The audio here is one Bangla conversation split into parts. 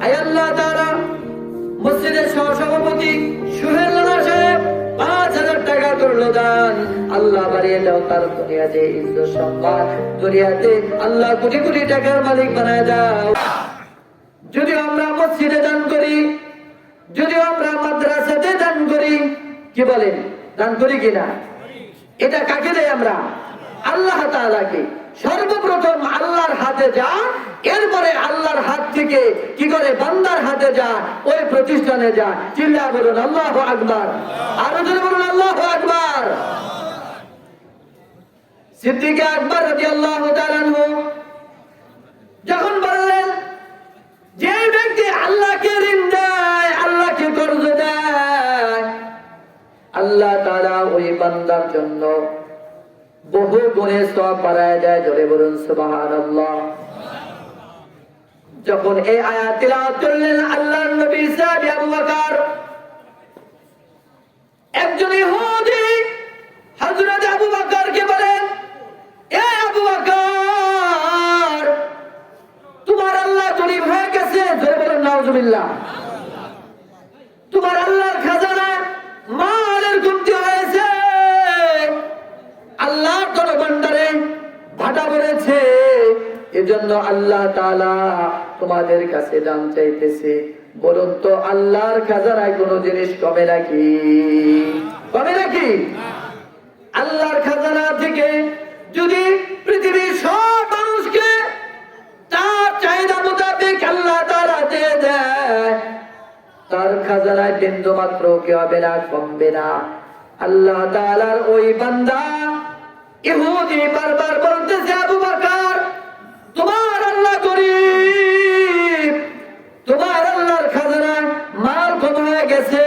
আয় আল্লাহ তাআলা মসজিদের সহসভাপতি সোহেল রানা সাহেব 5,000 টাকা করলো দান। আল্লাহ বাড়িয়ে দাও তার দুনিয়াতে ইজ্জত সম্মান, দুনিয়াতে আল্লাহ কোটি কোটি টাকার মালিক বানায় দাও। যদি আমরা মসজিদে দান করি, যদি আমরা মাদ্রাসাতে দান করি, কি বলেন দান করি কিনা? এটা কাকে দেয় আমরা? আল্লাহ তাআলাকে। সর্বপ্রথম আল্লাহর হাতে যা, এরপরে আল্লাহর হাত থেকে কি করে বান্দার হাতে যা, ওই প্রতিষ্ঠানে যা। চিল্লা বলুন আল্লাহু আকবার। আরো জোরে বলুন আল্লাহু আকবার। সিদ্দিক আকবর রাদিয়াল্লাহু তাআলা আনহু যখন বললেন যে ব্যক্তি আল্লাহকে ঋণ দেয়, আল্লাহকে কর্জ দেয়, আল্লাহ তাআলা ওই বান্দার জন্য বহু গুণে সওয়াব বাড়ায় দেয়। জোরে বলুন সুবহানাল্লাহ। যখন এই আয়াত তিলাওয়াত করলেন আল্লাহর নবী সাহাবী আবু বকর, একজন ইহুদি হযরত আবু বকরকে বলেন, এ আবু বকর, তোমার আল্লাহ গরীব হয়ে গেছে। জোরে বলুন নাউজুবিল্লাহ। তোমার আল্লাহর খাজানা মালের কমতি হয়েছে, আল্লাহর ধনভাণ্ডারে ভাটা পড়েছে, এজন্য আল্লাহ তাআলা তোমাদের কাছে দান চাইতেছে। বলুন তো আল্লাহর খাজানায় কোনো জিনিস কমে নাকি? কমে নাকি? আল্লাহর খাজানা থেকে যদি পৃথিবীর সব মানুষকে তার চাহিদা মোতাবেক আল্লাহ তাআলা দিয়ে দেয়, তার খাজানায় বিন্দু মাত্র কি হবে না? কমবে না। আল্লাহ তাআলার ওই বান্দা ইহুদি বারবার বলতেছে, আবু বকর, তোমার আল্লাহ গরীব, তোমার আল্লাহর খাজানায় মাল কম হয়ে গেছে,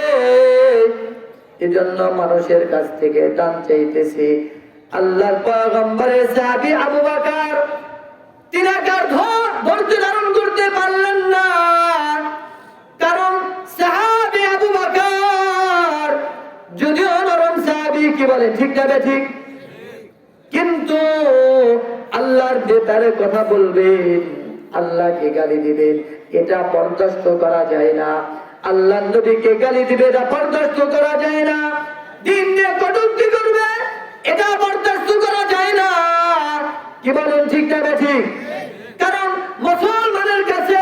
এজন্য মানুষের কাছ থেকে দান চাইতেছে। আল্লাহর পয়গম্বরের সাহাবী আবু বকর তিনাকার ধৈর্য ধারণ করতে পারলেন না, কারণ সাহাবী আবু বকর যদিও নরম সাহাবী, কি বলে ঠিক না ঠিক, কিন্তু আল্লাহর ব্যাপারে কথা বলবেন, আল্লাহকে গালি দিবেন, এটা বরদাস্ত করা যায় না। আল্লাহর নবীকে গালি দিবে, এটা বরদাস্ত করা যায় না। দিন নিয়ে কটূক্তি করবে, এটা বরদাস্ত করা যায় না। কি বলেন ঠিক না ঠিক? কারণ মুসলমানের কাছে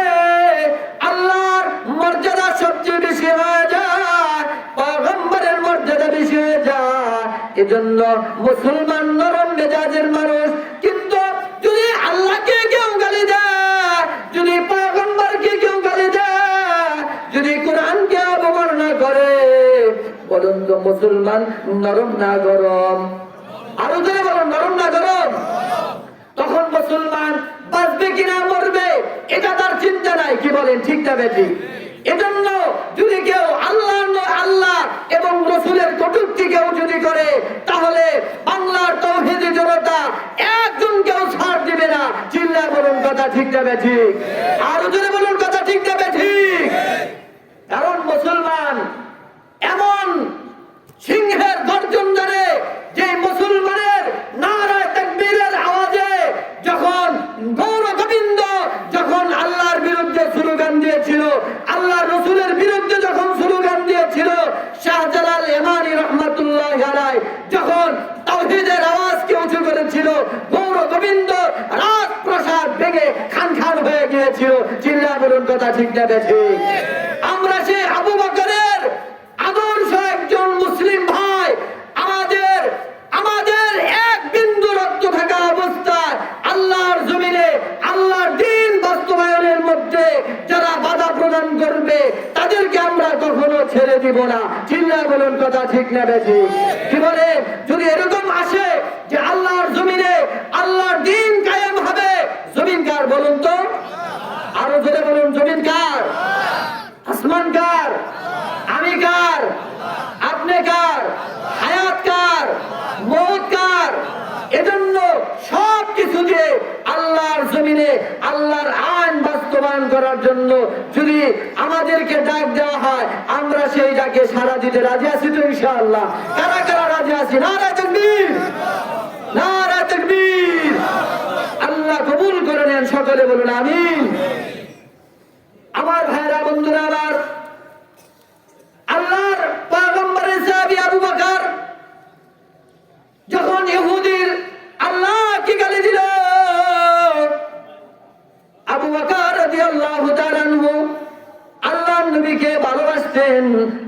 আল্লাহর মর্যাদা সবচেয়ে বেশি হয়ে যায়, পয়গম্বরের মর্যাদা বেশি হয়ে যায়। এজন্য মুসলমান নরম মেজাজের মানুষ, কিন্তু যদি আল্লাহকে কেউ গালি দেয়, যদি পয়গম্বরকে কেউ গালি দেয়, যদি কোরআনকে অবমাননা করে, বলুন তো মুসলমান নরম না গরম? আরো জোরে বলুন নরম না গরম? তখন মুসলমান বাঁচবে কিনা মরবে এটা তার চিন্তা নাই। কি বলেন ঠিক না বেঠিক? এজন্য যদি কেউ আল্লাহ এবং রাসূলের কটূক্তি কেউ যদি করে, তাহলে বাংলার তাওহীদি জনতা একজন কেউ ছাড় দিবে না। চিল্লায় বলুন কথা ঠিক না বেঠিক? আরো জোরে বলুন কথা ঠিক না বেঠিক? কারণ মুসলমান এমন সিংহের গর্জন ধরে, যে মুসলমানের নারায়ে তাকবীরের আওয়াজে যখন গৌর গোবিন্দ যখন আল্লাহর বিরুদ্ধে স্লোগান দিয়েছিল, আল্লাহর রাসূলের বিরুদ্ধে যখন স্লোগান দিয়েছিল, শাহজালাল ইমানি রহমাতুল্লাহি আলাইহি যখন তাওহীদের আওয়াজকে উঁচু করেছিল, গৌর গোবিন্দ রাজপ্রাসাদ ভেঙে খান খান হয়ে গিয়েছিল। চিল্লায় বলুন কথা ঠিক না বেঠিক? আমরা সেই আবু বকরের আদর্শ একজন মুসলিম ভাই, আমাদের এক বিন্দু রক্ত থাকা অবস্থায় আল্লাহর জমিনে আল্লাহর দ্বীন বাস্তবায়নের মধ্যে যারা বাধা প্রদান করবে, তাদেরকে আমরা কখনো ছেড়ে দিব না। চিল্লায় বলুন কথা ঠিক না বেঠিক? কি বলে, যদি এরকম আসে যে আল্লাহর জমিনে আল্লাহর দ্বীন কায়েম হবে, জমিন কার বলুন তো? আরো জোরে বলুন, জমিন কার? আসমান কার? আমি কার? আপনি কার? হায়াত কার? মওত কার? এজন্য সব কিছু দিয়ে আল্লাহর জমিনে আল্লাহর আইন বাস্তবায়ন করার জন্য যদি আমাদেরকে ডাক দেওয়া হয়, আমরা সেই ডাকে সাড়া দিতে রাজি আছি তো ইনশাআল্লাহ? কারা কারা রাজি আছি? নারায়ে তাকবীর, নারায়ে তাকবীর। আল্লাহ কবুল করে নেন, সকলে বলুন আমিন। আমার ভাইরা রাদিয়াল্লাহু তাআলা আনহু আল্লাহর নবীকে ভালোবাসতেন,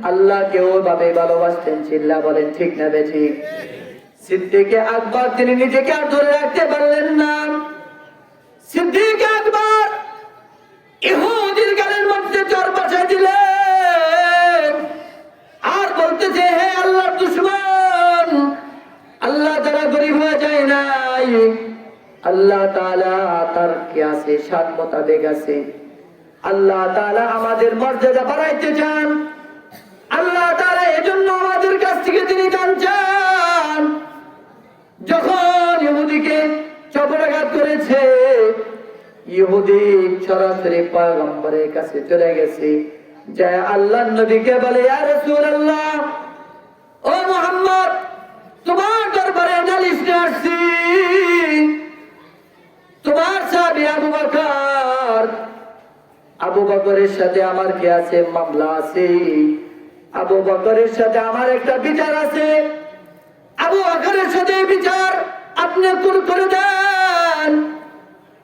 আল্লাহকে ওভাবে ভালোবাসতেন। চিল্লা বলেন ঠিক না বেঠিক? সিদ্দিক আকবর তিনি নিজেকে আর ধরে রাখতে পারলেন না। সিদ্দিক আকবর ইহুদির গালের মধ্যে চর বসাই দিলেন আর বলতেছে, হে আল্লাহর দুশমন, আল্লাহ তাআলা গরীব হয়ে যায় নাই, আল্লাহ তাআলা তার কি আছে শান মোতাবেক আছে। আল্লাহ তাআলা আমাদের মর্যাদা বাড়াইতে চান, আল্লাহ তাআলা এজন্য আমাদের কাছ থেকে তিনি চান। যখন ইহুদিকে চপরাঘাত করেছে, ইহুদি সরাসরি পয়গম্বরের কাছে চলে গেছে, যে আল্লাহর নবীকে বলে, ইয়া রাসূলুল্লাহ, ও মুহাম্মদ, তোমার দরবারে নালিশ নিয়ে আসছি। তোমার সাহাবী আবু বকরের সাথে আমার কি আছে? মামলা আছে। আবু বকরের সাথে আমার একটা বিচার আছে। আবু বকরের সাথে বিচার আপনি করে দেন।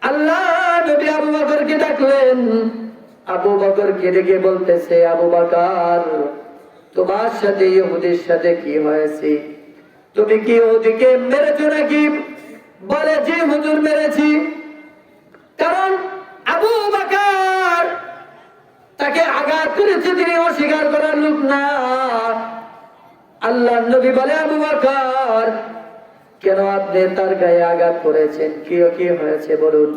আল্লাহ নবী আবু বকরকে ডাকলেন। আবু বকরকে ডেকে বলতেছে, আবু বকর, তোমার সাথে ইহুদির সাথে কি হয়েছে? তুমি কি ইহুদিকে মেরেছো নাকি? বলে, জি হুজুর, মেরেছি। কারণ আবু বকর তাকে আঘাত করেছে, তিনি অস্বীকার করার লোক না। আল্লাহর নবী বলে, আবু বকর, কেন আপনি তার গায়ে আঘাত করেছেন? কি কি হয়েছে বলুন।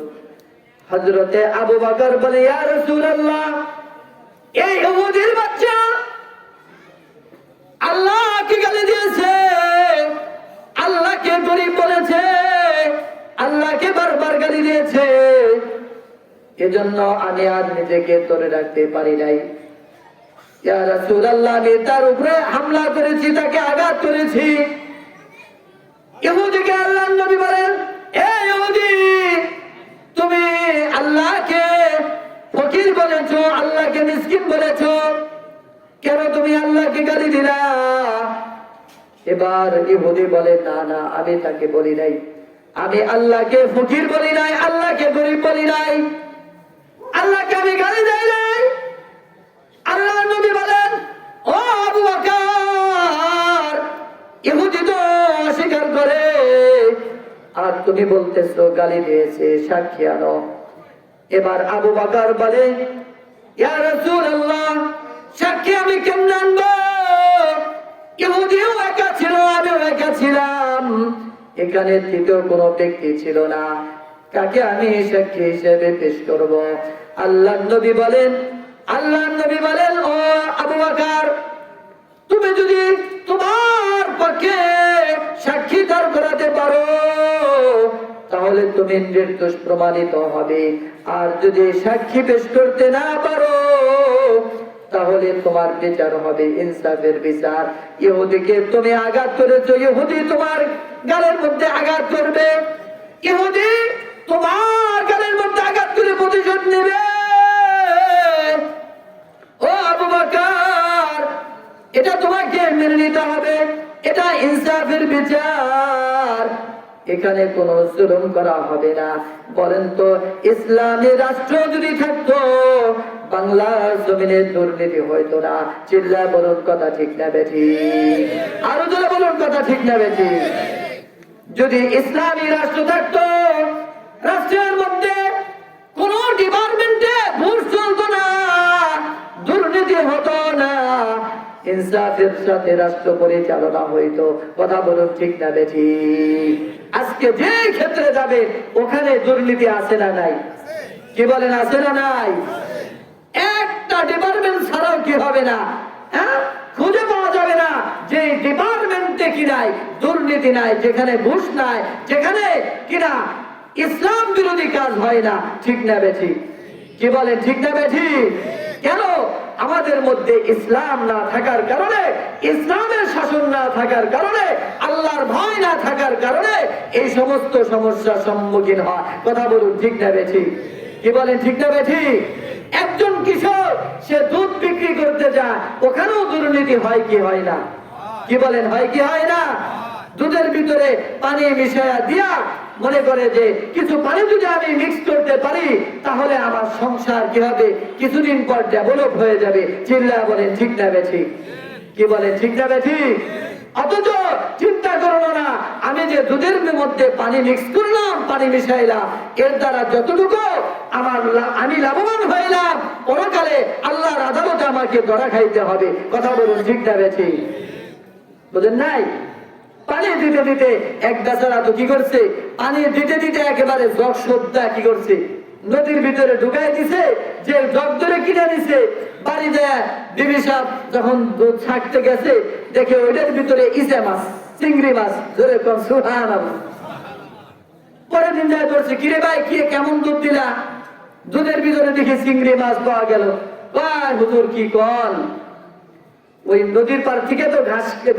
হযরতে আবু বকর বলে, ইয়া রাসূলুল্লাহ, এই ইহুদির বাচ্চা আল্লাহকে গালি দিয়েছে, আল্লাহকে গরীব বলেছে, আল্লাহকে বারবার গালি দিয়েছে, এজন্য আমি আর নিজেকে ধরে রাখতে পারি নাই। ইয়া রাসূলুল্লাহ, আমি তার উপরে হামলা করেছি, তাকে আঘাত করেছি। ইহুদিকে আল্লাহর নবী বলেন, এ ইহুদি, তুমি আল্লাহকে ফকির বলেছো, আল্লাহকে মিসকিন বলেছো, কেন তুমি আল্লাহকে গালি দিলা? এবার ইহুদি বলে, না না, আমি তাকে বলি নাই, আমি আল্লাহকে ফকির বলি নাই, আল্লাহকে গরীব বলি নাই, আল্লাহকে আমি গালি দেই নাই। আল্লাহর নবী বলেন, ও আবু বকর, ইহুদি তো অস্বীকার করে, আর তুমি বলতেছো গালি দিয়েছে, সাক্ষী আনো। এবার আবু বকর বলে, ইয়া রাসূলুল্লাহ, সাক্ষী আমি কেমনে আনবো? ইহুদিও একা ছিল, আমিও একা ছিলাম, এখানে তৃতীয় কোনো ব্যক্তি ছিল না, কাকে আমি সাক্ষী হিসেবে পেশ করব? আল্লাহর নবী বলেন, ও আবু বকর, তুমি যদি তোমার পক্ষে সাক্ষী দাঁড় করাতে পারো তাহলে তুমি নির্দোষ প্রমাণিত হবে, আর যদি সাক্ষী পেশ করতে না পারো তাহলে তোমার বিচার হবে ইনসাফের বিচার। ইহুদিকে তুমি আঘাত করেছো, ইহুদি তোমার গালের মধ্যে আঘাত করবে, ইহুদি তোমার গালের মধ্যে আঘাত করে প্রতিশোধ নেবে। ও আবু বকর, এটা তোমাকে মেনে নিতে হবে, এটা ইনসাফের বিচার, এখানে কোনো জুলুম করা হবে না। বলেন তো, ইসলামী রাষ্ট্র যদি থাকতো, বাংলার জমিনে দুর্নীতি হইতো না। চিল্লায় বলুন কথা ঠিক না বেঠিক? আরো জোরে বলুন কথা ঠিক না বেঠিক? যদি ইসলামী রাষ্ট্র থাকতো, রাষ্ট্রের মধ্যে কোন ডিপার্টমেন্টে ঘুষ চলতো না, দুর্নীতি হতো না, ইনসাফের সাথে রাষ্ট্র পরিচালনা হইতো। কথা বলুন ঠিক না বেঠিক? আজকে যে ক্ষেত্রে যাবে ওখানে দুর্নীতি আছে না নাই? কি বলেন, আছে না নাই? একটা ডিপার্টমেন্ট ছাড়াও কি হবে না, হ্যাঁ, খুঁজে পাওয়া যাবে না যে ডিপার্টমেন্টে কি নাই, দুর্নীতি নাই, যেখানে ঘুষ নাই, যেখানে কিনা ইসলাম বিরোধী কাজ হয় না। ঠিক না বেঠিক? কি বলেন ঠিক না বেঠিক? কেন? আমাদের মধ্যে ইসলাম না থাকার কারণে, ইসলামের শাসন না থাকার কারণে, আল্লাহর ভয় না থাকার কারণে এই সমস্ত সমস্যার সম্মুখীন হয়। কথা বলুন ঠিক না বেঠিক? কি বলেন ঠিক না বেঠিক? একজন কৃষক সে দুধ বিক্রি করতে যায়, ওখানেও দুর্নীতি হয় কি হয় না? কি বলেন, হয় কি হয় না? দুধের ভিতরে পানি মিশাইয়া দিয়া মনে করে যে কিছু পানি যদি আমি মিক্স করতে পারি তাহলে আমার সংসার কি হবে, কিছুদিন পর ডেভেলপ হয়ে যাবে। চিল্লা বলেন ঠিক না বেঠিক? কি বলেন ঠিক না বেঠিক? অথচ চিন্তা করলো না, আমি যে দুধের মধ্যে পানি মিক্স করলাম, পানি মিশাইলাম, এর দ্বারা যতটুকু আমি লাভবান হইলাম, পরকালে আল্লাহর আদালতে আমাকে ধরা খাইতে হবে। কথা বলুন ঠিক না বেঠিক? বুঝেন নাই? পানি দিতে দিতে এক বেচারা তো কি করছে, পানি দিতে দিতে একেবারে জগ সদ্যা কি করছে, নদীর ভিতরে ঢুকাই দিছে। যে জগ ধরে কিনে নিছে, বাড়ি যায় বিবি সাহেব যখন দুধ ছাকতে গেছে, দেখে ওইটার ভিতরে ইসে মাছ, চিংড়ি মাছ। ধরে কম সুবহানাল্লাহ। পরের দিন যায় করছে, কিরে ভাই কি কেমন দুধ দিলা? দুধের ভিতরে দেখে চিংড়ি মাছ পাওয়া গেল। ভাই হুজুর কি কন, ওই নদীর পার থেকে তো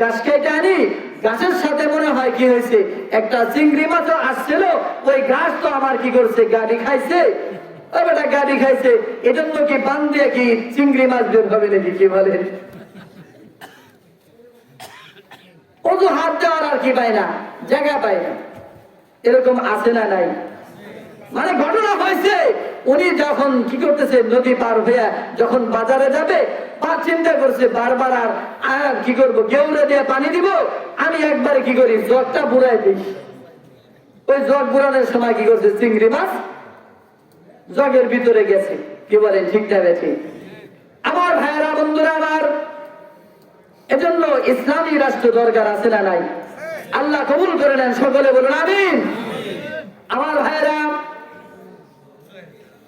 ঘাস খেতে আনি, ঘাসের সাথে মনে হয় কি হয়েছে, একটা চিংড়ি মাছও আসছিল, ওই ঘাস তো আমার কি করছে, গাড়ি খাইছে। ওই বেটা গাড়ি খাইছে, এজন্য কি বান দিয়ে কি চিংড়ি মাছ বের হবে নাকি? কি বলেন? অজু হাত দেওয়ার আর কি পায় না, জায়গা পায় না। এরকম আছে না নাই? মানে ঘটনা হয়েছে, উনি যখন কি করতেছে, নদী পার হয়ে যখন বাজারে যাবে, চিন্তা করছে বারবার আর কি করবো, গেউরে দিয়ে পানি দিব, আমি একবারে কি করি, জগটা বুড়াই দিই। ওই জগ বুড়ানোর সময় কি করছে, চিংড়ি মাছ জগের ভিতরে গেছে। কি বলেন ঠিক না বেঠিক? আমার ভাইয়েরা, বন্ধুরা আমার, এজন্য ইসলামী রাষ্ট্র দরকার আছে না নাই? আল্লাহ কবুল করে নেন, সকলে বলুন আমিন। আমার ভাইয়েরা,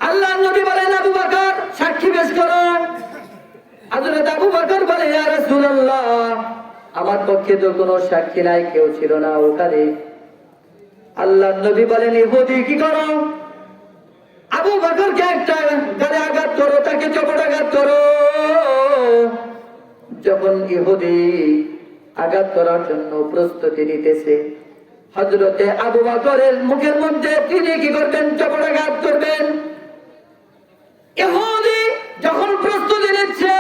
আল্লাহ নবী বলেন, আবু বকর সাক্ষী পেশ করুন। হযরত আবু বকর বলে, ইয়া রাসূলুল্লাহ, আমার পক্ষে তো কোনো সাক্ষী নাই, কেউ ছিল না ওখানে। আল্লাহ নবী বলেন, ইহুদি কি করো? আবু বকরকে একটা গালে আঘাত করো, তাকে চপটাঘাত করো। যখন ইহুদি আঘাত করার জন্য প্রস্তুতি নিতেছে, হযরতে আবু বকরের মুখের মধ্যে তিনি কি করবেন, চপটাঘাত করবেন। ইহুদি যখন প্রস্তুতি নিচ্ছে,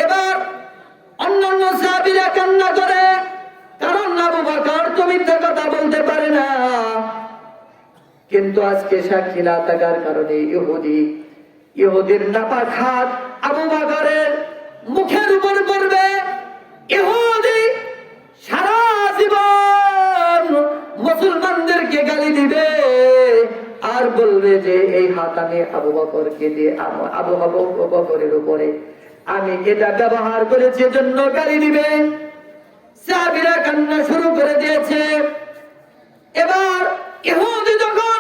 এবার অন্যান্য সাহাবীরা কান্না করে, কারণ আবু বকর তো মিথ্যা কথা বলতে পারে না। কিন্তু আজকে সাক্ষী না থাকার কারণে ইহুদির নাপাক হাত আবু বকরের মুখের উপর পড়বে। ইহুদি সারা জীবন মুসলমানদেরকে গালি দিবে আর বলবে যে এই হাত আমি আবু বকরকে দিয়ে, আবু বকরের উপরে আমি এটা ব্যবহার করেছি, জন্য গালি দিবে। সাহাবীরা কান্না শুরু করে দিয়েছে। এবার ইহুদি যখন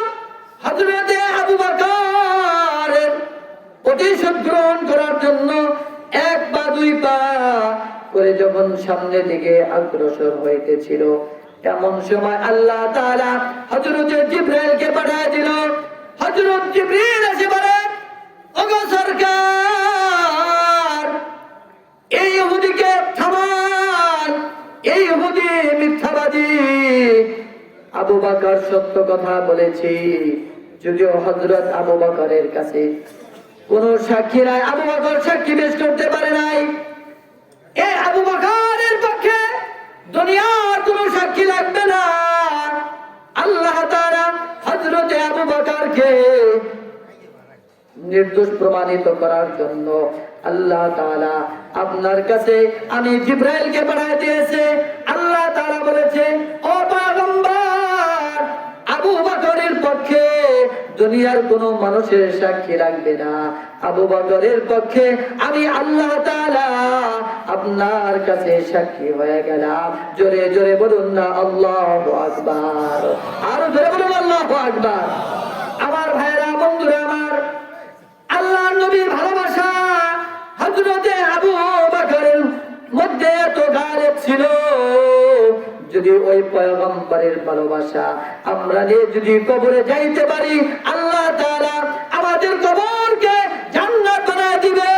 হযরতে আবু বকরের প্রতিশোধ গ্রহণ করার জন্য এক পা দুই পা করে যখন সামনের দিকে অগ্রসর হইতেছিল, এমন সময় আল্লাহ তাআলা হযরত জিবরাইলকে পাঠিয়ে দিল। হযরত জিবরিল এসে বলে, ওগো সরকার, এই ইহুদিকে থামান, এই ইহুদি মিথ্যাবাদী। আবু বকর সত্য কথা বলেছি, যদিও হযরত আবু বকরের কাছে কোন সাক্ষী নাই, আবু বকর সাক্ষী পেশ করতে পারে নাই। এই আবু বকরের পক্ষে দুনিয়ার কোন সাক্ষী লাগবে না। আল্লাহ তাআলা হযরত আবু বকরকে নির্দোষ প্রমাণিত করার জন্য আল্লাহ তাআলা আপনার কাছে আমি জিবরাইলকে পাঠিয়ে দিয়েছে। আল্লাহ তাআলা বলেছে, ও পয়গম্বর, আবু বকরের পক্ষে দুনিয়ার কোন মানুষের সাক্ষী লাগবে না। আবু বকরের পক্ষে আমি আল্লাহ তাআলা আপনার কাছে সাক্ষী হয়ে গেলাম। জোরে জোরে বলুন না আল্লাহু আকবার, আরো জোরে বলুন আল্লাহু আকবার। আমার ভাইরা, বন্ধুরা আমার, আল্লাহর নবীর ভালোবাসা হযরতে আবু বকরের মধ্যে এত গাঢ় ছিল। যদি ওই পয়গম্বরের ভালোবাসা আমরা নিয়ে যদি কবরে যাইতে পারি, আল্লাহ তাআলা আমাদের কবরকে জান্নাত বানায় দিবে।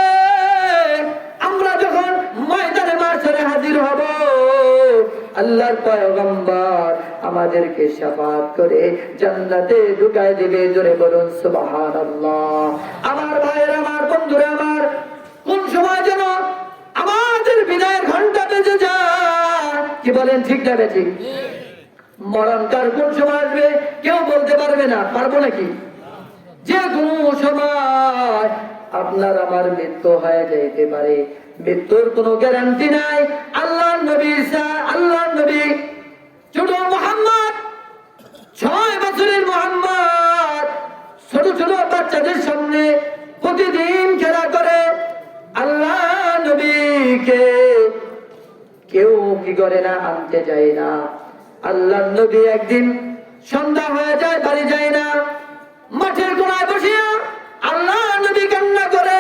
আমরা যখন ময়দানে মাশরে হাজির হব, আল্লাহর পয়গম্বর আমাদেরকে শাফাআত করে জান্নাতে ঢুকায় দিবে। জোরে বলুন সুবহানাল্লাহ। আমার ভাইয়েরা, আমার বন্ধুরা আমার, কোন সময় যেন আমাদের বিদায়ের ঘন্টা বেজে যায়। কি বলেন ঠিক না ঠিক? মরণকার কোন সময় আসবে কেউ বলতে পারবে না। পারবো নাকি? যে কোনো সময় আপনার আমার মৃত্যু হয়ে যাইতে পারে, মৃত্যুর কোনো গ্যারান্টি নাই। আল্লাহ নবী আল্লাহ নবী ছোট মুহাম্মদ, 6 বছরের মুহাম্মদ ছোট ছোট বাচ্চাদের সামনে প্রতিদিন খেলা করে। আল্লাহ নবীকে কেউ কি করে না, আনতে যায় না। আল্লাহ নবী একদিন সন্ধ্যা হয়ে যায়, বাড়ি যায় না। মাঠের কোনায় বসিয়া আল্লাহ নবী কান্না করে,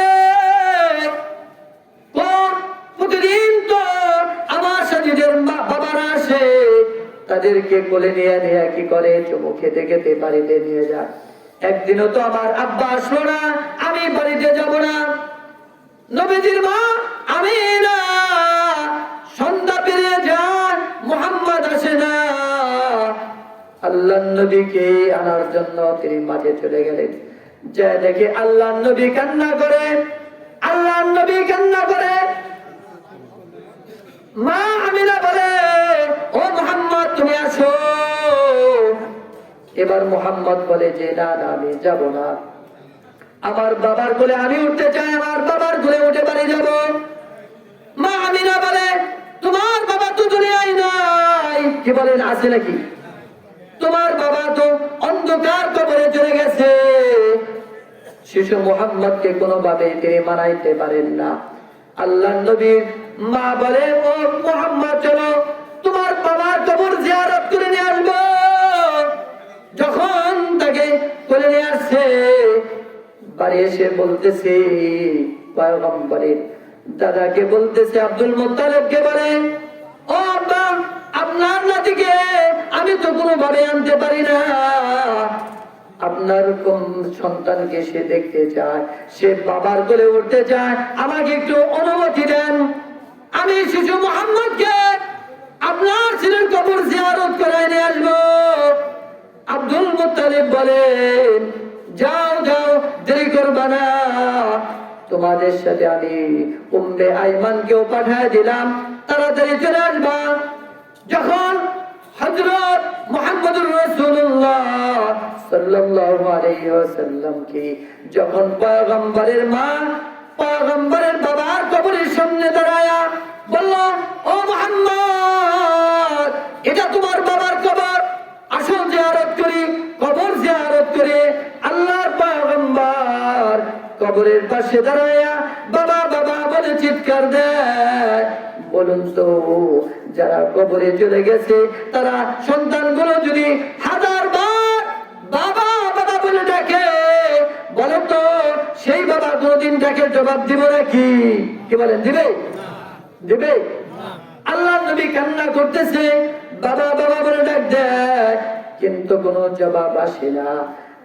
প্রতিদিন তো আমার সাথীদের বাবারা আসে, তাদেরকে কোলে নিয়ে নিয়ে কি করে, চুমু খেতে খেতে বাড়িতে নিয়ে যায়। একদিনও তো আমার আব্বা আসলো না, আমি বাড়িতে যাব না। নবীজির মা আমি না, সন্ধ্যা পেরিয়ে যান, মুহাম্মদ আসে না। আল্লাহ নবীকে আনার জন্য তিনি মাঠে চলে গেলেন। যা দেখে আল্লাহ নবী কান্না করে, আল্লাহ নবী কান্না করে। মা আমিনা বলে, ও মুহাম্মদ তুমি আসো। এবার মুহাম্মদ বলে যে না না, আমি যাব না। আমার বাবার কোলে আমি উঠতে চাই, আমার বাবার কোলে উঠে বাড়ি যাব। মা আমিনা বলে, তোমার বাবা তো দুনিয়ায় নাই। কি বলেন, আছে নাকি? তোমার বাবা তো অন্ধকার কবরে চলে গেছে। শিশু মুহাম্মদকে কোনোভাবে তিনি মানাইতে পারেন না। আল্লাহ নবীর মা বলে, ও মুহাম্মদ চলো, তোমার বাবার কবর জিয়ারত করে নিয়ে আসবো। যখন তাকে করে নিয়ে আসছে, বাড়ি এসে বলতেছে পয়গম্বরের দাদাকে বলতেছে, আব্দুল মুত্তালিবকে বলে, ও আব্বা, আপনার নাতিকে আমি তো কোনোভাবে আনতে পারি না। আপনার কোন সন্তানকে সে দেখতে চায়, সে বাবার কোলে উঠতে চায়, আমাকে একটু অনুমতি দেন। আমি শিশু মুহাম্মদকে আপনার ছেলের কবর জিয়ারত করায় নিয়ে আসবো। আব্দুল মুত্তালিব বলেন, যাও যাও, দেরি করবা না। তোমাদের সাথে আমি উম্মে আইমানকেও পাঠিয়ে দিলাম, তাড়াতাড়ি চলে আসবা। যখন হযরত মুহাম্মদুর রাসূলুল্লাহ সাল্লাল্লাহু আলাইহি ওয়াসাল্লামকে যখন পয়গম্বরের মা পয়গম্বরের বাবার কবরের সামনে দাঁড়ায়া বলল, ও মুহাম্মদ, এটা তোমার বাবার কবর, আসো জিয়ারত করি। কবর জিয়ারত করে আল্লাহর পয়গম্বর কবরের পাশে দাঁড়ায়া বাবা বাবা বলে চিৎকার দেয়। বলুন তো, যারা কবরে চলে গেছে তারা সন্তানগুলো যদি 1000 বার বাবা বাবা বলে ডাকে, বলো তো সেই বাবা কোনদিন ডাকে জবাব দিব নাকি? কি বলেন, দিবে? দিবে? আল্লাহ নবী কান্না করতেছে, বাবা বাবা বলে ডাক দেয়, কিন্তু কোনো জবাব আসে না।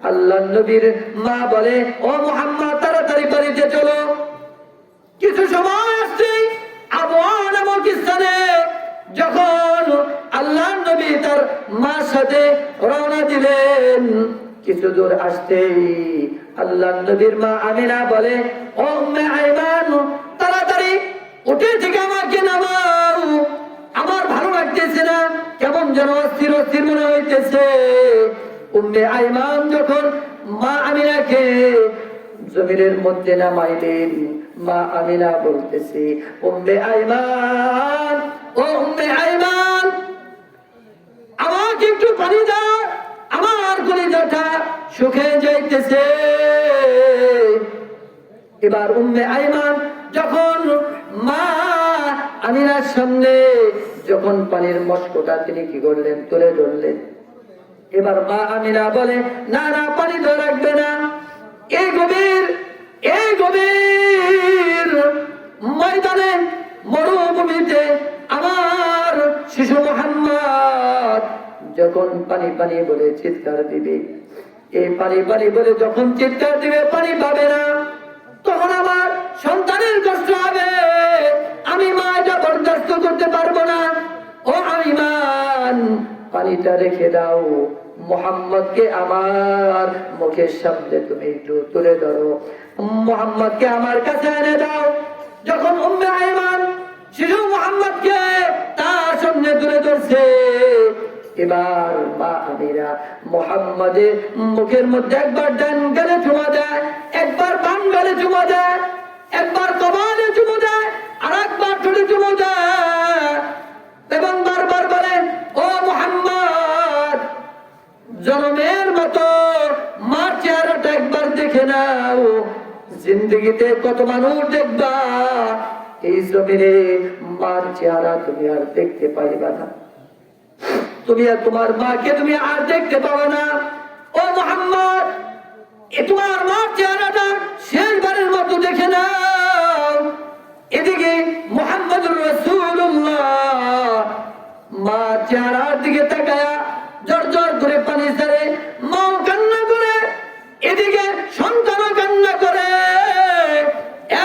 আল্লাহ নবীর মা বলে, ও মুহাম্মদ, তাড়াতাড়ি বাড়িতে চলো। কিছু সময় আসছে আবওয়া নামক স্থানে, যখন আল্লাহ নবী তার মার সাথে রওনা দিলেন, কিছু দূর আসতেই আল্লাহ নবীর মা আমিনা বলে, ও উম্মে আইমান, তাড়াতাড়ি উঠে থেকে আমাকে নামাও, আমার ভালো লাগতেছে না, কেমন যেন অস্থির অস্থির মনে হইতেছে। উম্মে আইমান যখন মা আমিনাকে জমিনের মধ্যে নামাইলেন, মা আমিনা বলতেছে, উম্মে আইমান, ও উম্মে আইমান, আমাকে একটু পানি দাও, আমার কলিজাটা শুকিয়ে যাইতেছে। এবার উম্মে আইমান যখন মা আমিনার সামনে যখন পানির মশকটা তিনি কি করলেন, তুলে ধরলেন। এবার মা আমিনা বলে, না না, পানি তো রাখবে না। এই গভীর ময়দানে, মরুভূমিতে আমার শিশু মুহাম্মদ যখন পানি পানি বলে চিৎকার দিবে, এই পানি পানি বলে যখন চিৎকার দিবে, পানি পাবে না, তখন আমার সন্তানের কষ্ট হবে। আমি মা এটা বরদাস্ত করতে পারবো না। ও আইমান, পানিটা রেখে দাও, মুহাম্মদকে আমার মুখের সামনে তুমি একটু তুলে ধরো, মুহাম্মদকে আমার কাছে এনে দাও। যখন উম্মে আইমান শিশু মুহাম্মদকে তার সামনে তুলে ধরছে, এবার মা আমিনা মুহাম্মাদের মুখের মধ্যে একবার ডান গালে চুমা দেয়, একবার বাম গালে চুমা দেয়, একবার কপালে চুমা দেয়, আর একবার ঠোঁটে চুমা দেয় এবং বারবার বলেন, ও মুহাম্মদ, জনমের মতো মার চেহারাটা একবার দেখে নাও। জিন্দগিতে কত মানুষ দেখবা, এই জমিনে মার চেহারা তুমি আর দেখতে পাইবা না, তুমি আর তোমার মাকে তুমি আর দেখতে পাবে না। ও মুহাম্মদ, তোমার মার চেহারাটা শেষবারের মতো দেখে নাও। এদিকে মুহাম্মদুর রাসূলুল্লাহ মা চেহারার দিকে তাকায়া জড়জড় করে পানি ছেড়ে, মাও কান্না করে, এদিকে সন্তানও কান্না করে।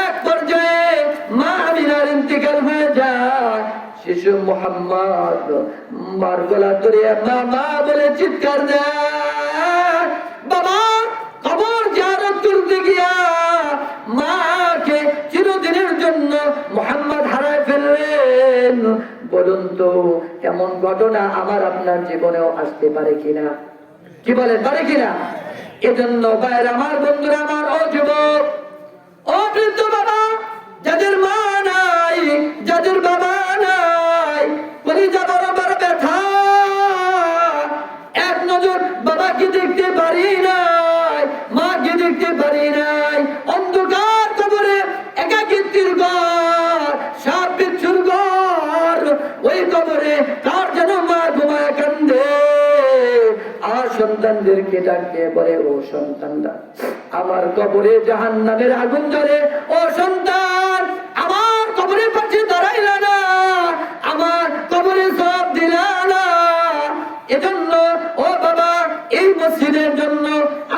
এক পর্যায়ে মা আমিনার ইন্তেকাল হয়ে যায়। শিশু মুহাম্মদ মার গলা ধরে মা মা বলে চিৎকার দেয়। বাবা কবর জিয়ারত করতে গিয়া মাকে চিরদিনের জন্য মুহাম্মদ হারায় ফেললেন। বলুন তো, এমন ঘটনা আমার আপনার জীবনেও আসতে পারে কিনা? কি বলেন, পারে কিনা? এজন্য ভাইয়ের আমার, বন্ধুরা আমার, ও যুবক, ও বৃদ্ধ বাবা, যাদের মা নাই, যাদের বাবা নাই, কলিজা বরাবর ব্যথা, এক নজর বাবাকে দেখতে পারি নাই, মাকে দেখতে পারি নাই, অন্ধকার কবরে একাকিত্বের ঘর, সাপ বিচ্ছুর ঘর, ওই কবরে কার যেন মা ঘুমায় কান্দে। আর সন্তানদেরকে ডাকতে বলে, ও সন্তানরা, আমার কবরে জাহান্নামের আগুন জ্বলে, ও সন্তান আমার কবরের পাশে দাঁড়াইলা না, আমার কবরে সব দিলা না। এজন্য ও বাবা, এই মসজিদের জন্য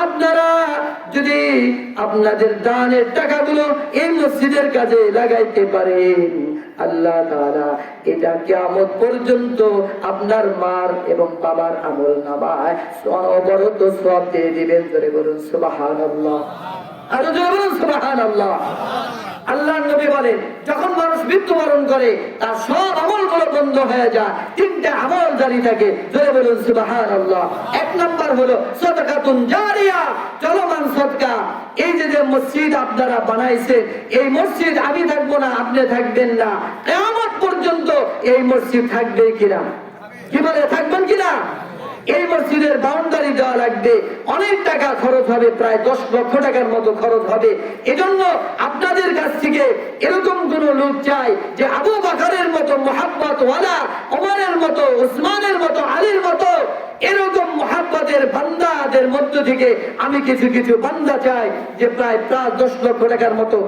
আপনারা যদি আপনাদের দানের টাকাগুলো এই মসজিদের কাজে লাগাইতে পারেন, আল্লাহ তাআলা এটা কিয়ামত পর্যন্ত আপনার মার এবং বাবার আমল নামায় অনবরত সওয়াব দিয়ে দিবেন। জোরে বলুন সুবহানাল্লাহ, আরো জোরে বলুন সুবহানাল্লাহ। আল্লাহর নবী বলেন, যখন মানুষ মৃত্যুবরণ করে তার সব আমলগুলো বন্ধ হয়ে যায়, তিনটা আমল জারি থাকে। জোরে বলুন সুবহানাল্লাহ। এক নাম্বার হলো সাদাকাতুন জারিয়া, চলমান সদকা। এই যে মসজিদ আপনারা বানাইছেন, এই মসজিদ আমি থাকবো না, আপনি থাকবেন না, কিয়ামত পর্যন্ত এই মসজিদ থাকবে কিনা? কি বলে, থাকবেন কিনা? এই মসজিদের বাউন্ডারি দেওয়া লাগবে, অনেক টাকা খরচ হবে, প্রায় 10 লক্ষ টাকার মতো খরচ হবে। এজন্য আপনাদের কাছ থেকে এরকম কোন লোক চাই যে আবু বকরের মতো মুহাব্বত ওয়ালা, ওমরের মতো, উসমানের মতো, আলীর মতো এরকম মুহাব্বতের বান্দাদের মধ্য থেকে আমি কিছু কিছু বান্দা চাই যে প্রায় 10 লক্ষ টাকার মতো।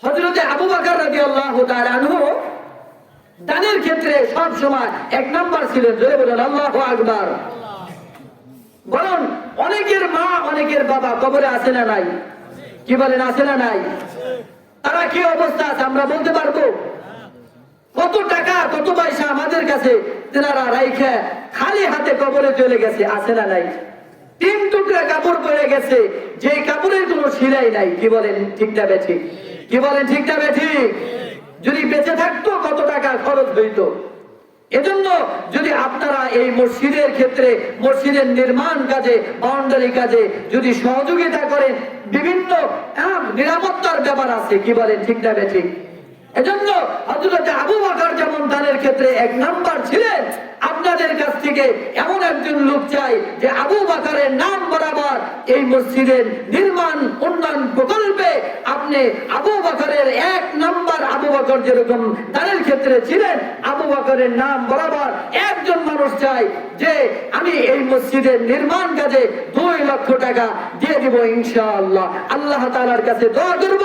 হযরতে আবু বকর রাদিয়াল্লাহু তাআলা আনহু দানের ক্ষেত্রে সব সময় এক নাম্বার ছিলেন। জোরে বলেন আল্লাহু আকবার। বলুন, অনেকের মা অনেকের বাবা কবরে আছে না নাই? কি বলেন, আছে না নাই? তারা কি অবস্থা আছে আমরা বলতে পারবো? কত টাকা কত পয়সা আমাদের কাছে তেনারা রাইখা খালি হাতে কবরে চলে গেছে, আছে না নাই? 3 টুকরা কাপড় পরে গেছে, যে কাপড়ের কোনো সেলাই নাই। কি বলেন, ঠিক না বেঠিক? কি বলেন, ঠিক না বেঠিক? যদি বেঁচে থাকতো কত টাকা খরচ হইতো। এজন্য যদি আপনারা এই মসজিদের ক্ষেত্রে, মসজিদের নির্মাণ কাজে, বাউন্ডারি কাজে যদি সহযোগিতা করেন, বিভিন্ন নিরাপত্তার ব্যাপার আছে। কি বলেন, ঠিক না বেঠিক? এজন্য হযরত আবু বকর যেমন দানের ক্ষেত্রে এক নাম্বার ছিলেন, আপনাদের কাছ থেকে এমন একজন লোক চাই যে আবু বকরের নাম বরাবর এই মসজিদের নির্মাণ উন্নয়ন প্রকল্পে আপনি আবু বকরের এক নাম্বার, আবু বকর যেরকম দানের ক্ষেত্রে ছিলেন, আবু বকরের নাম বরাবর একজন মানুষ চাই যে আমি এই মসজিদের নির্মাণ কাজে 2 লক্ষ টাকা দিয়ে দিব ইনশাআল্লাহ। আল্লাহ তাআলার কাছে দোয়া করব,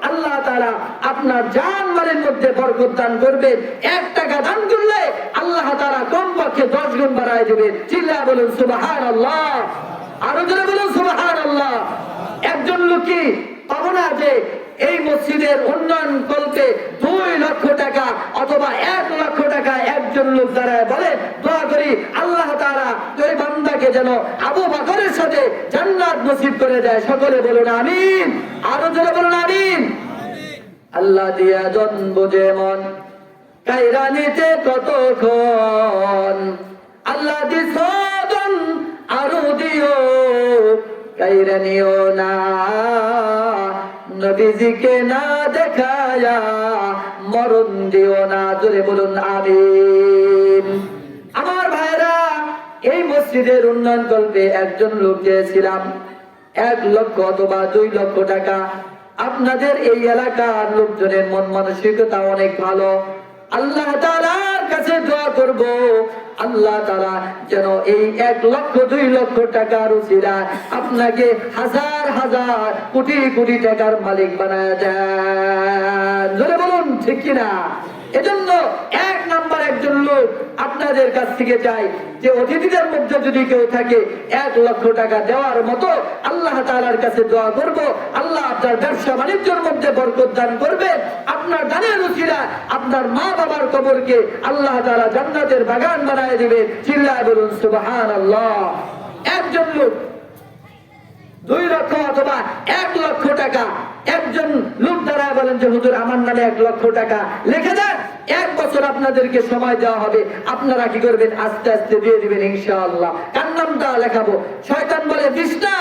আল্লাহ তাআলা আপনার জান মালের মধ্যে বরকত দান করবেন। 1 টাকা দান করলে আল্লাহ তাআলা কমপক্ষে 10 গুণ বাড়ায় দিবেন। চিল্লায়া বলুন সুবহানাল্লাহ, আরো জোরে বলুন সুবহানাল্লাহ। একজন লোকই পাবো না যে এই মসজিদের উন্নয়ন করতে 2 লক্ষ টাকা অথবা 1 লক্ষ টাকা একজন লোক দ্বারা বলে দোয়া করি আল্লাহ তাআলা ওই বান্দাকে যেন আবু বকরের সাথে জান্নাত নসিব করে দেয়। সকলে বলুন আমিন, আরো জোরে বলুন আমিন। আল্লাহ দিয়া জন বুঝে মন কাইরা নিতে কতক্ষণ, আল্লাহ দিছ জন আরো দিও কাইরা নিও না, নবীজিকে না দেখায়া মরণ দিও না। জোরে বলুন আমিন। আমার ভাইরা, এই মসজিদের উন্নয়ন কল্পে একজন লোক চেয়েছিলাম 1 লক্ষ অথবা 2 লক্ষ টাকা। আপনাদের এই এলাকার লোকজনের মন মানসিকতা অনেক ভালো। আল্লাহ তাআলার কাছে দোয়া করব, আল্লাহ তাআলা যেন এই 1 লক্ষ 2 লক্ষ টাকার উসিলায় আপনাকে হাজার হাজার কোটি কোটি টাকার মালিক বানায় দেন। জোরে বলুন ঠিক কিনা? এজন্য 1 নাম্বার একজন লোক আপনাদের কাছ থেকে চাই যে অতিথিদের মধ্যে যদি কেউ থাকে 1 লক্ষ টাকা দেওয়ার মতো, আল্লাহ তাআলার কাছে দোয়া করব, আল্লাহ আপনার ব্যবসা বাণিজ্যের মধ্যে বরকত দান করবে। আপনার দানের উসিলায় আপনার মা বাবার কবরকে আল্লাহ তাআলা জান্নাতের বাগান বানায় দিবে। চিল্লায় বলুন সুবহানাল্লাহ। একজন লোক 2 লক্ষ অথবা 1 লক্ষ টাকা, একজন লোক দ্বারা বলেন যে হুজুর আমার নামে 1 লক্ষ টাকা লিখে দেন, 1 বছর আপনাদেরকে সময় দেওয়া হবে, আপনারা কি করবেন? আস্তে আস্তে দিয়ে দিবেন ইনশাআল্লাহ। কার নামটা লেখাবো? শয়তান বলে 20 টা।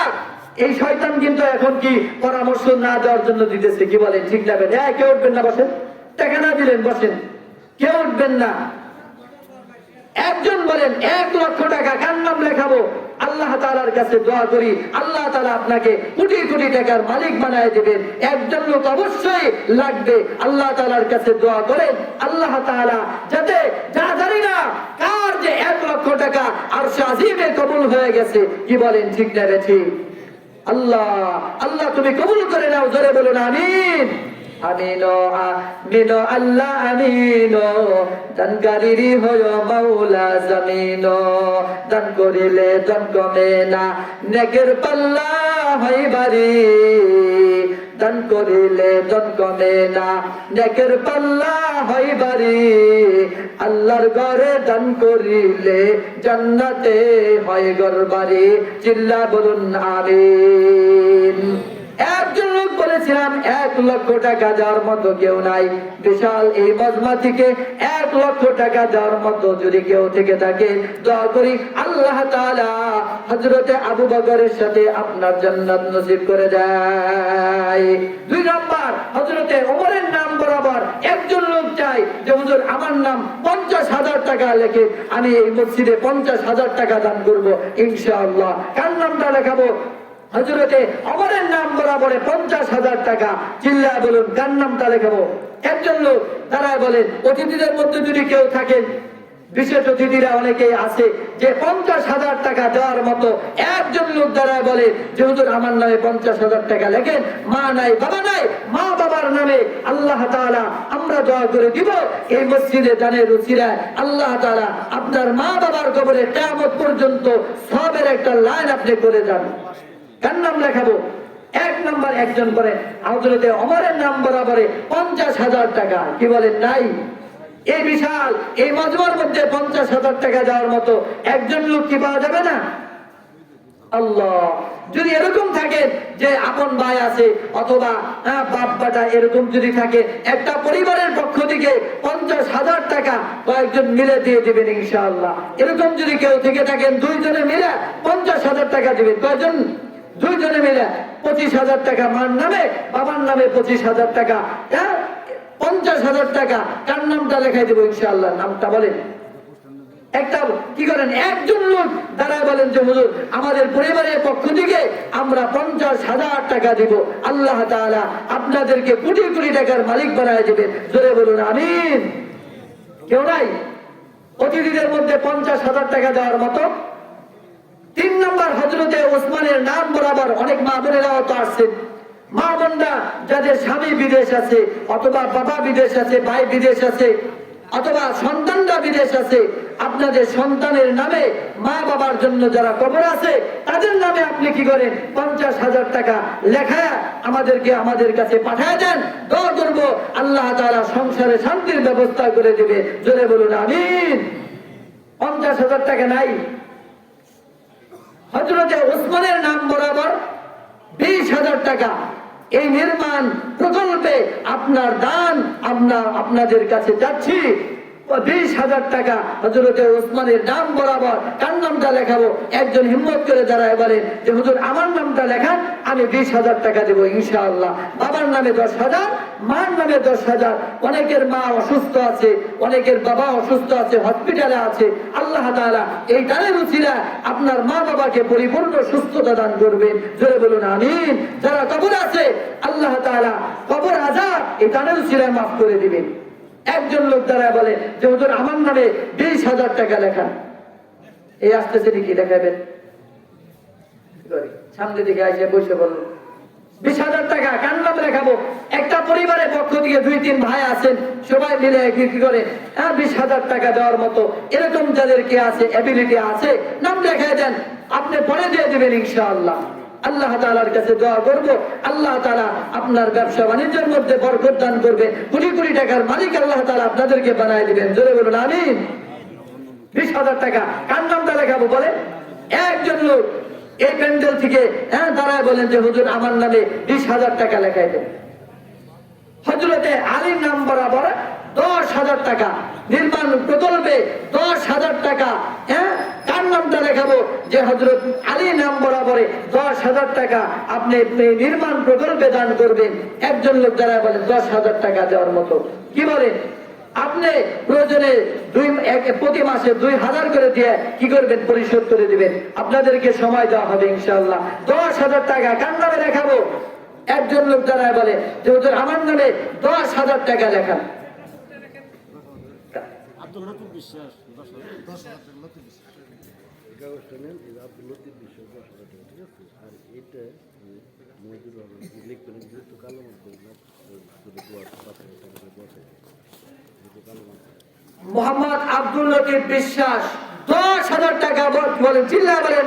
এই শয়তান কিন্তু এখন কি পরামর্শ না দেওয়ার জন্য দিতেছে, কি বলেন ঠিক না? কেউ উঠবেন না, বসেন। টাকা না দিলেন বসেন, কেউ উঠবেন না। একজন বলেন 1 লক্ষ টাকা, কার নাম লেখাবো? আল্লাহ তাআলার কাছে দোয়া করি, আল্লাহ তাআলা আপনাকে কোটি কোটি টাকার মালিক বানায় দিবেন। একজন লোক অবশ্যই লাগবে। আল্লাহ তাআলার কাছে দোয়া করেন, আল্লাহ তাআলা যাতে যা জানি না কার যে 1 লক্ষ টাকা আরশ আজিমে কবুল হয়ে গেছে, কি বলেন ঠিক না? ঠিক। আল্লাহ আল্লাহ তুমি কবুল করে নাও। জোরে বলুন আমিন। আমিনো আমিনো আল্লাহ আমিনো, দানকারী হয় মাওলা জামিনো, দান করিলে দান কমে না, নেকের পাল্লা হয় ভারী, দান করিলে দান কমে না, নেকের পাল্লা হয় ভারী, আল্লাহর ঘরে দান করিলে জান্নাতে হয় ঘর বাড়ি। চিল্লা বলুন আমিন। একজন লোক বলেছিলাম 1 লক্ষ টাকা দেওয়ার মতো কেউ নাই। বিশাল এই মজমা থেকে 1 লক্ষ টাকা দেওয়ার মতো যদি কেউ থেকে থাকে, দোয়া করি আল্লাহ তাআলা হযরতে আবু বকরের সাথে আপনার জান্নাত নসিব করে দেয়। 2 নাম্বার, হযরতে ওমরের নাম বরাবর একজন লোক চাই যে হুজুর আমার নাম 50,000 টাকা লেখে, আমি এই মসজিদে 50,000 টাকা দান করব ইনশাআল্লাহ। কার নামটা লেখাবো? হযরতে ওমরের নাম বরাবরে 50,000 টাকা। চিল্লায় বলুন কার নামটা লেখাবো? একজন লোক দাঁড়ায় বলেন, অতিথিদের মধ্যে যদি কেউ থাকেন, বিশেষ অতিথিরা অনেকেই আছে যে 50,000 টাকা দেওয়ার মতো, একজন লোক দাঁড়ায় বলে যে হুজুর আমার নামে 50,000 টাকা লেখেন। মা নাই বাবা নাই, মা বাবার নামে আল্লাহ তাআলা আমরা দোয়া করে দিব এই মসজিদে দানের উসিলায় আল্লাহ তাআলা আপনার মা বাবার কবরে কিয়ামত পর্যন্ত সবের একটা লাইন আপনি করে যান। কার নাম লেখাবো? 1 নাম্বার একজন করেন হযরতে ওমরের নাম বরাবরে 50,000 টাকা। কি বলেন নাই? এই বিশাল এই মজমার মধ্যে 50,000 টাকা দেওয়ার মতো একজন লোক কি পাওয়া যাবে না? আল্লাহ যদি এরকম থাকে যে আপন ভাই আছে অথবা বাপ বাটা এরকম যদি থাকে, একটা পরিবারের পক্ষ থেকে 50,000 টাকা কয়েকজন মিলে দিয়ে দিবেন ইনশাআল্লাহ। এরকম যদি কেউ থেকে থাকেন 2 জনে মিলে 50,000 টাকা দিবেন। কয়জন? 2 জনে মিলে 25,000 টাকা। মার নামে বাবার নামে 25,000 টাকা, 50,000 টাকা। কার নামটা লেখাই দেবো ইনশাআল্লাহ? নামটা বলেন। একটা কি করেন? একজন লোক দাঁড়ায় বলেন যে হুজুর আমাদের পরিবারের পক্ষ থেকে আমরা 50,000 টাকা দিব, আল্লাহ তাআলা আপনাদেরকে কোটি কোটি টাকার মালিক বানায় দিবেন। জোরে বলুন আমিন। কেউ নাই অতিথিদের মধ্যে 50,000 টাকা দেওয়ার মতো? 3 নাম্বার, হযরতে ওসমানের নাম বরাবর অনেক মা বোনেরাও তো আসছেন। মা বোনরা যাদের স্বামী বিদেশ আছে অথবা বাবা বিদেশ আছে, ভাই বিদেশ আছে অথবা সন্তানরা বিদেশ আছে, আপনাদের সন্তানের নামে মা বাবার জন্য যারা কবর আছে তাদের নামে আপনি কি করেন? 50,000 টাকা লেখায়া আমাদের কাছে পাঠায় দেন। দোয়া করব আল্লাহ তাআলা সংসারে শান্তির ব্যবস্থা করে দিবে। জোরে বলুন আমিন। 50,000 টাকা নাই? হযরতে ওসমানের নাম বরাবর 20,000 টাকা এই নির্মাণ প্রকল্পে আপনার দান আমরা আপনাদের কাছে যাচ্ছি। 20,000 টাকা হযরতে ওসমানের নাম বরাবর। কার নামটা লেখাবো? একজন হিম্মত করে দাঁড়ায় বলে যে হুজুর আমার নামটা লেখান, আমি 20,000 টাকা দেবো ইনশাআল্লাহ। বাবার নামে 10,000, মার নামে 10,000। অনেকের মা অসুস্থ আছে, অনেকের বাবা অসুস্থ আছে, হসপিটালে আছে। আল্লাহ তাআলা এই দানের উসিলা আপনার মা বাবাকে পরিপূর্ণ সুস্থতা দান করবেন। জোরে বলুন আমিন। যারা কবর আছে আল্লাহ তাআলা কবর আযাব এই দানের উসিলায় মাফ করে দিবেন। একজন লোক দাঁড়ায় বলে যে হুজুর আমার নামে 20,000 টাকা লেখান। এই আসতেছে নাকি দেখাবেন? সামনে দিকে আইসে বসে বলল 20,000 টাকা কার নাম লেখাবো? একটা পরিবারের পক্ষ থেকে 2-3 ভাই আছেন, সবাই মিলে কি করে 20,000 টাকা দেওয়ার মতো এরকম যাদের কে আছে, এবিলিটি আছে, নাম লেখায় দেন, আপনি পরে দিয়ে দিবেন ইনশাআল্লাহ। আল্লাহ তাআলার কাছে দোয়া করব, আল্লাহ তাআলা আপনার ব্যবসা বাণিজ্যের মধ্যে বরকত দান করবে, কোটি কোটি টাকার মালিক আল্লাহ তাআলা আপনাদেরকে বানায় দিবেন। জোরে বলুন আমিন। 20,000 টাকা কার নামটা লেখাবো বলে? একজন লোক এই প্যান্ডেল থেকে দাঁড়ায় বলেন যে হুজুর আমার নামে 20,000 টাকা লেখাই দেন। হযরতে আলীর নাম বরাবর 10,000 টাকা নির্মাণ প্রকল্পে 10,000 টাকা। কার নামটা লেখাবো? যে হযরত আলী নাম বরাবরে 10,000 টাকা আপনি নির্মাণ প্রকল্পে দান করবেন। একজন লোক দ্বারা বলে 10,000 টাকা দেওয়ার মতো। কি বলেন? আপনি প্রয়োজনে প্রতি মাসে 2,000 করে দিয়ে কি করবেন? পরিশোধ করে দিবেন। আপনাদেরকে সময় দেওয়া হবে ইনশাআল্লাহ। 10,000 টাকা কার নামে লেখাবো? একজন লোক দাঁড়ায় বলে যে হুজুর আমার নামে 10,000 টাকা লেখান। আব্দুল লতিফ বিশ্বাস 10,000 মোহাম্মদ আব্দুল লতিফ বিশ্বাস 10,000 টাকা বলেন, চিল্লা বলেন।